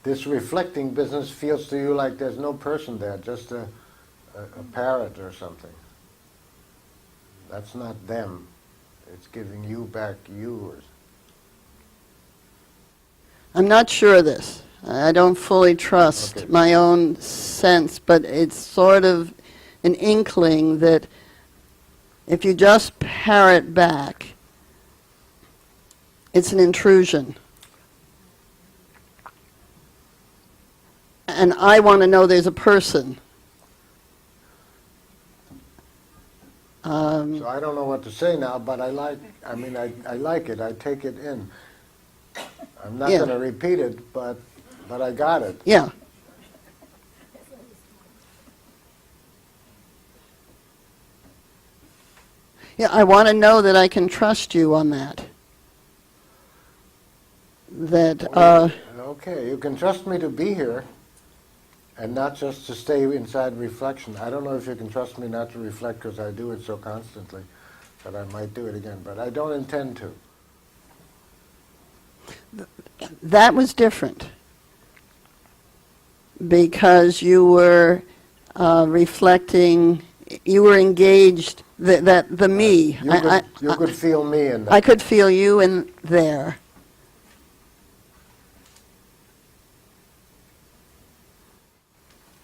this reflecting business feels to you like there's no person there, just a parrot or something. That's not them. It's giving you back yours. I'm not sure of this. I don't fully trust Okay. my own sense, but it's sort of an inkling that if you just parrot back, it's an intrusion. And I want to know there's a person. So I don't know what to say now, but I like it. I take it in. I'm not Yeah. going to repeat it, but I got it. Yeah. Yeah, I want to know that I can trust you on that. Okay, you can trust me to be here and not just to stay inside reflection. I don't know if you can trust me not to reflect because I do it so constantly that I might do it again, but I don't intend to. That was different because you were reflecting, you were engaged, the me. You could feel me in that. I could feel you in there.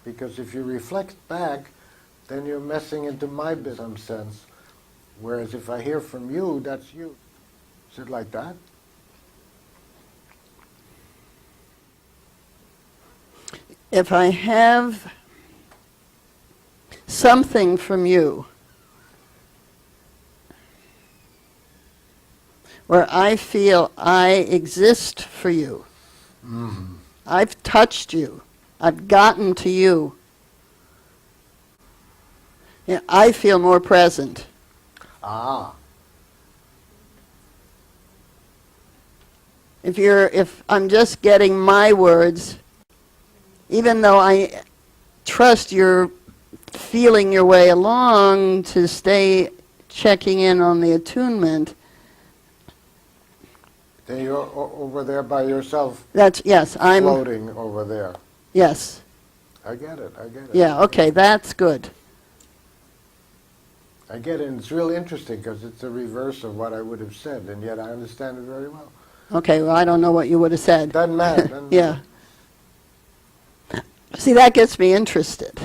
Because if you reflect back, then you're messing into my business in some sense. Whereas if I hear from you, that's you. Is it like that? If I have something from you where I feel I exist for you, I've touched you, I've gotten to you, yeah, I feel more present. Ah, If I'm just getting my words, even though I trust you're feeling your way along to stay checking in on the attunement, then you're over there by yourself, that's, yes, I'm, floating over there. yes, I get it, I get it. yeah, okay, that's good. I get it, and it's real interesting because it's the reverse of what I would have said, and yet I understand it very well. Okay, well, I don't know what you would have said. Doesn't matter. Doesn't Yeah. See, that gets me interested.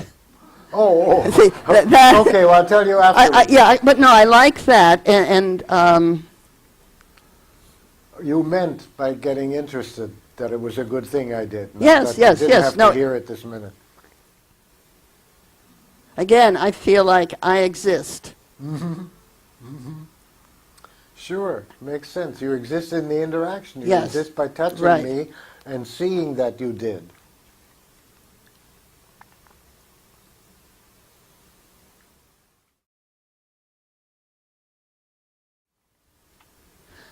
Oh, See, that- okay, well, I'll tell you afterwards. But no, I like that, and You meant by getting interested that it was a good thing I did. not Yes, that yes, I didn't yes, have no. to hear it this minute. again, I feel like I exist. Sure, makes sense. You exist in the interaction. You Yes, exist by touching right. me and seeing that you did.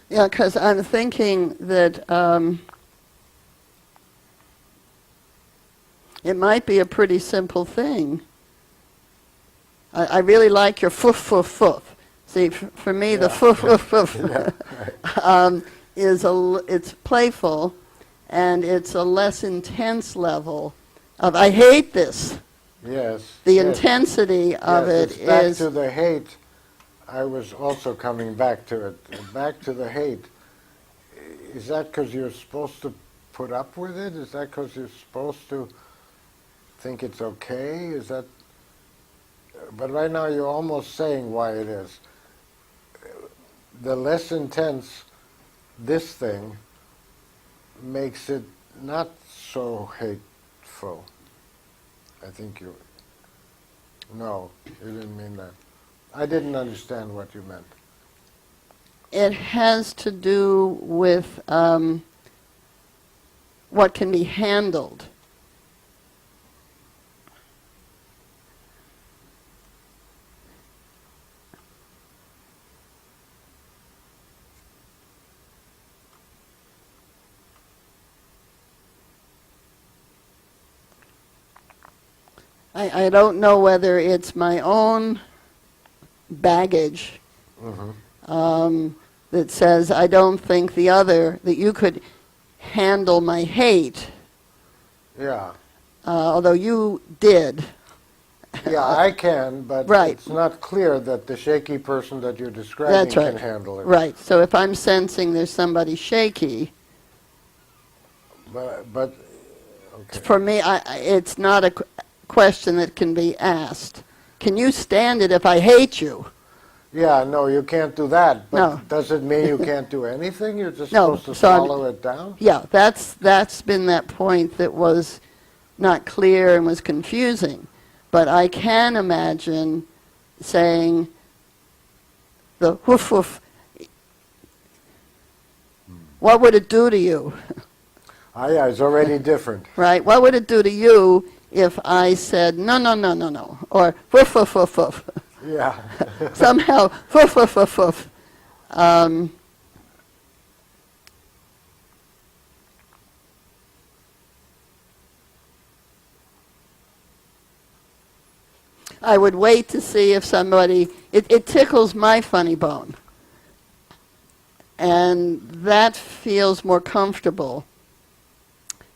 Yeah, because I'm thinking that it might be a pretty simple thing. I really like your foof, foof, foof. See, for me, the Yeah. foof, foof, foof Yeah, right. it's playful, and it's a less intense level of, I hate this. Yes. The yes. intensity of Yes, it it's back is, to the hate. I was also coming back to it. Back to the hate. Is that because you're supposed to put up with it? Is that because you're supposed to think it's okay? Is that? But right now you're almost saying why it is. The less intense this thing makes it not so hateful. I think you. No, you didn't mean that. I didn't understand what you meant. it has to do with what can be handled. I don't know whether it's my own baggage that says I don't think that you could handle my hate, Yeah. although you did. Yeah, I can, but Right. it's not clear that the shaky person that you're describing That's right. can handle it. Right. So if I'm sensing there's somebody shaky, But okay. for me, it's not a question that can be asked. Can you stand it if I hate you? Yeah, no, you can't do that. But No. does it mean you can't do anything? You're just No, supposed to so I'm- swallow it down? Yeah, that's been that point that was not clear and was confusing. But I can imagine saying the woof woof. What would it do to you? Ah, yeah, it's already different. Right? What would it do to you if I said no, no, no, no, no, or woof woof woof woof? Yeah. Somehow woof woof woof woof. I would wait to see if somebody, it tickles my funny bone. And that feels more comfortable.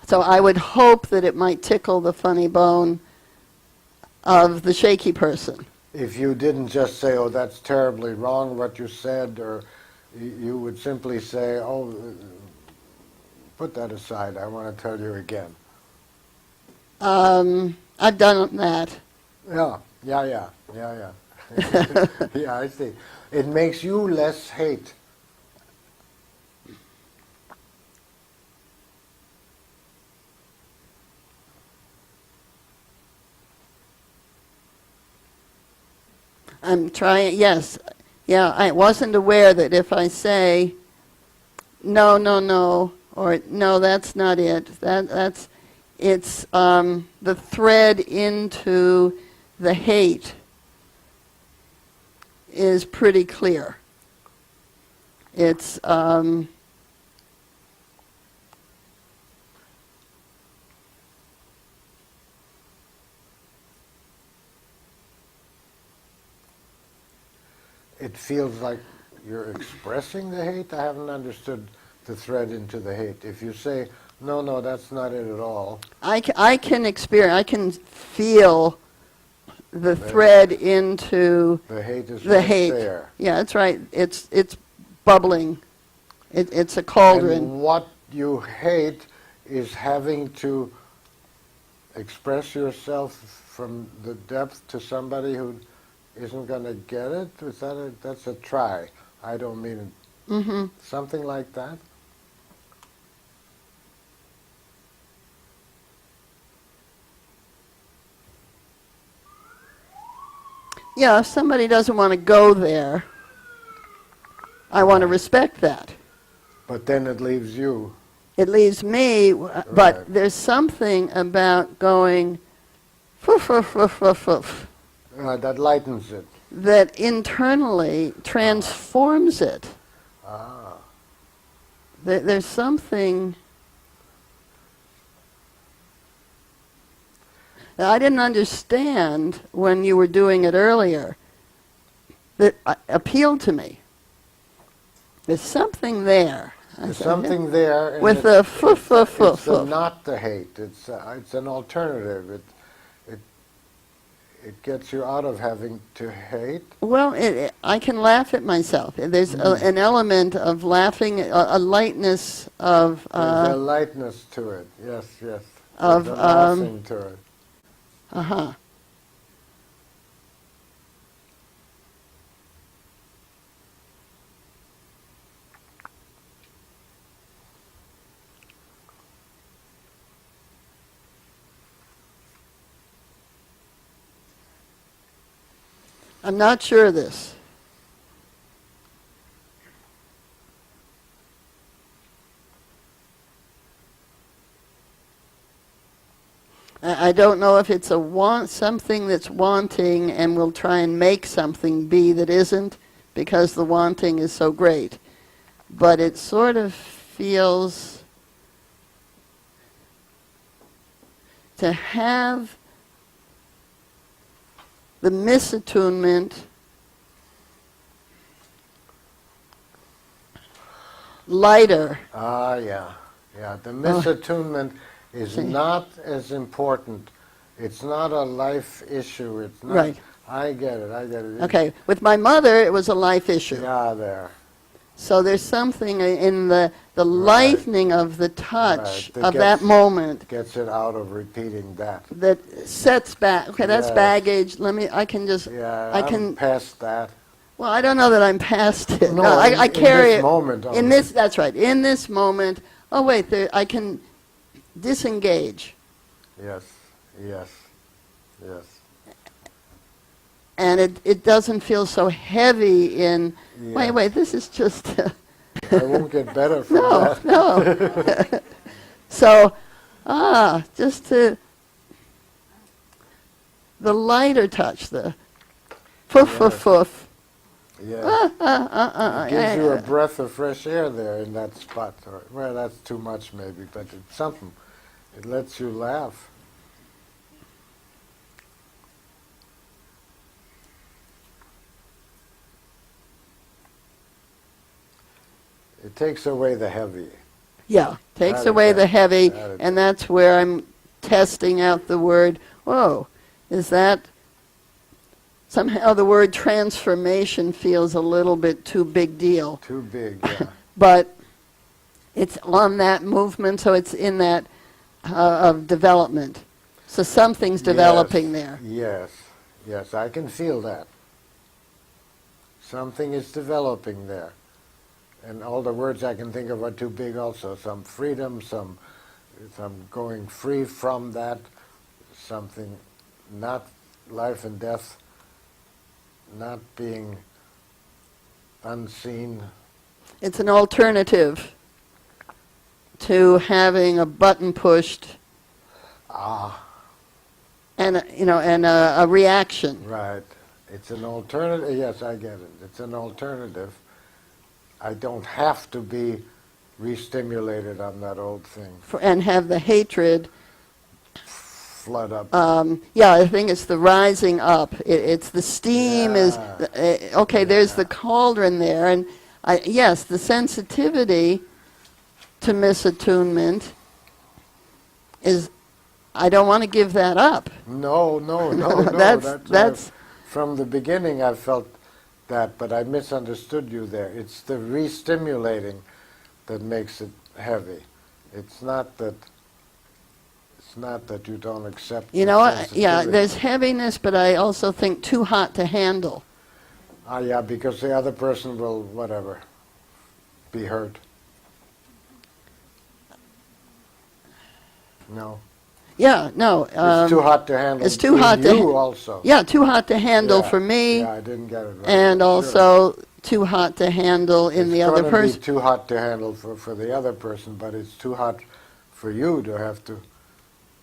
So I would hope that it might tickle the funny bone of the shaky person. If you didn't just say, oh, that's terribly wrong what you said, or you would simply say, oh, put that aside, I want to tell you again. I've done that. Yeah, yeah. Yeah, I see. It makes you less hate. I'm trying, yes. Yeah, I wasn't aware that if I say, no, no, no, or no, that's not it, it's the thread into the hate is pretty clear. It's, It feels like you're expressing the hate. I haven't understood the thread into the hate. If you say, no, no, that's not it at all. I can experience, I can feel the thread into The hate is the right hate. there. Yeah, that's right. It's bubbling. It's a cauldron. And what you hate is having to express yourself from the depth to somebody who isn't going to get it. Is that that's a try. I don't mean it. Mm-hmm. Something like that. Yeah, if somebody doesn't want to go there, I want to respect that. But then it leaves you. It leaves me, but Right. there's something about going, foof, foof, foof, foof, foof, That lightens it. that internally transforms it. Ah. There's something that I didn't understand when you were doing it earlier that appealed to me. There's something there. I There's said, something there. And with it's- the foof, foof, foof, It's foof. not the hate. It's an alternative. It gets you out of having to hate. Well, I can laugh at myself. There's an element of laughing, a lightness of, There's a lightness to it. Yes, yes. Of, There's a laughing to it. uh-huh. I'm not sure of this. I don't know if it's something that's wanting and we'll try and make something be that isn't because the wanting is so great. But it sort of feels to have the misattunement lighter. Ah, yeah, yeah. The misattunement is See. not as important. It's not a life issue. It's not. Right. I get it. Okay, with my mother, it was a life issue. Yeah, there. So there's something in the Right. lightening of the touch Right, that of that gets- moment Gets it out of repeating that. that sets back. Okay, that's Yes. baggage. I can just, Yeah, I I'm can, past that. well, I don't know that I'm past it. No, I in carry this it. moment In only. this, that's right. In this moment, oh wait, I can disengage. Yes, yes, yes. And it doesn't feel so heavy in, Yes. wait, this is just, I won't get better from no, that. no. So, just to, the lighter touch, the foof, foof, Yes. foof. Yeah. It gives you a yeah. breath of fresh air there in that spot. Well, that's too much maybe, but it's something. It lets you laugh. It takes away the heavy. Yeah, takes That away is the it. heavy, That is and that's where I'm testing out the word, whoa, is that, somehow the word transformation feels a little bit too big deal. Too big, yeah. But it's on that movement, so it's in that of development. So something's developing there. Yes, yes, I can feel that. Something is developing there. And all the words I can think of are too big also. Some freedom, some going free from that, something not life and death, not being unseen. It's an alternative to having a button pushed Ah, and a reaction. right. It's an alternative. Yes, I get it. It's an alternative. I don't have to be re-stimulated on that old thing. And have the hatred. Flood up. Yeah, I think it's the rising up. It's the steam is, okay, there's the cauldron there. And yes, the sensitivity to misattunement is, I don't want to give that up. No. That's from the beginning I felt that, but I misunderstood you there. It's the re-stimulating that makes it heavy. It's not that you don't accept. You the know what? Yeah, sensitivity. there's heaviness, but I also think too hot to handle. Yeah, because the other person will, whatever, be hurt. No. Yeah, no. It's too hot to handle. it's too in hot to you ha- also. Yeah, too hot to handle Yeah, for me, Yeah, I didn't get it right. and Sure. also too hot to handle in the other It's person. going to be too hot to handle for the other person, but it's too hot for you to have to,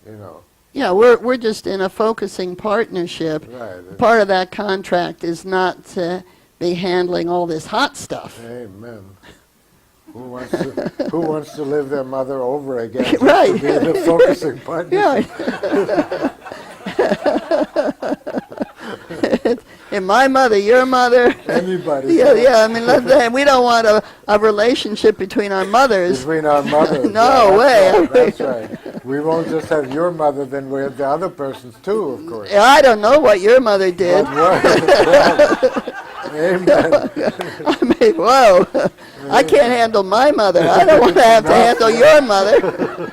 you know. Yeah, we're just in a focusing partnership. Right. Part of that contract is not to be handling all this hot stuff. Amen. Who wants to live their mother over again? Just Right. To be in a focusing partnership. Yeah. And my mother, your mother. Anybody. Yeah. I mean, we don't want a relationship between our mothers. Between our mothers. No Yeah, way. That's right. We won't just have your mother, then we have the other person's too, of course. I don't know what your mother did. Amen. I mean, whoa. I can't handle my mother. I don't want to have to handle your mother.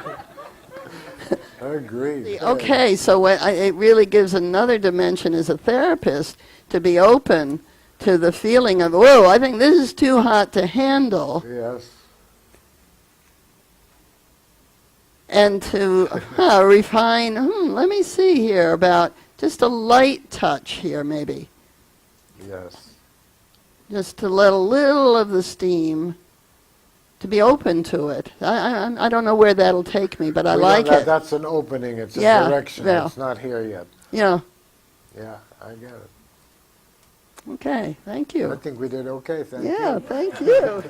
Agreed. Okay, so it really gives another dimension as a therapist to be open to the feeling of, whoa, I think this is too hot to handle, Yes. and to refine, let me see here about just a light touch here maybe, Yes. just to let a little of the steam, to be open to it. I don't know where that'll take me, but I like it. That's an opening. It's a Yeah, direction. yeah. It's not here yet. Yeah, Yeah, I get it. okay, thank I you. think we did okay. Thank you. Yeah, thank you.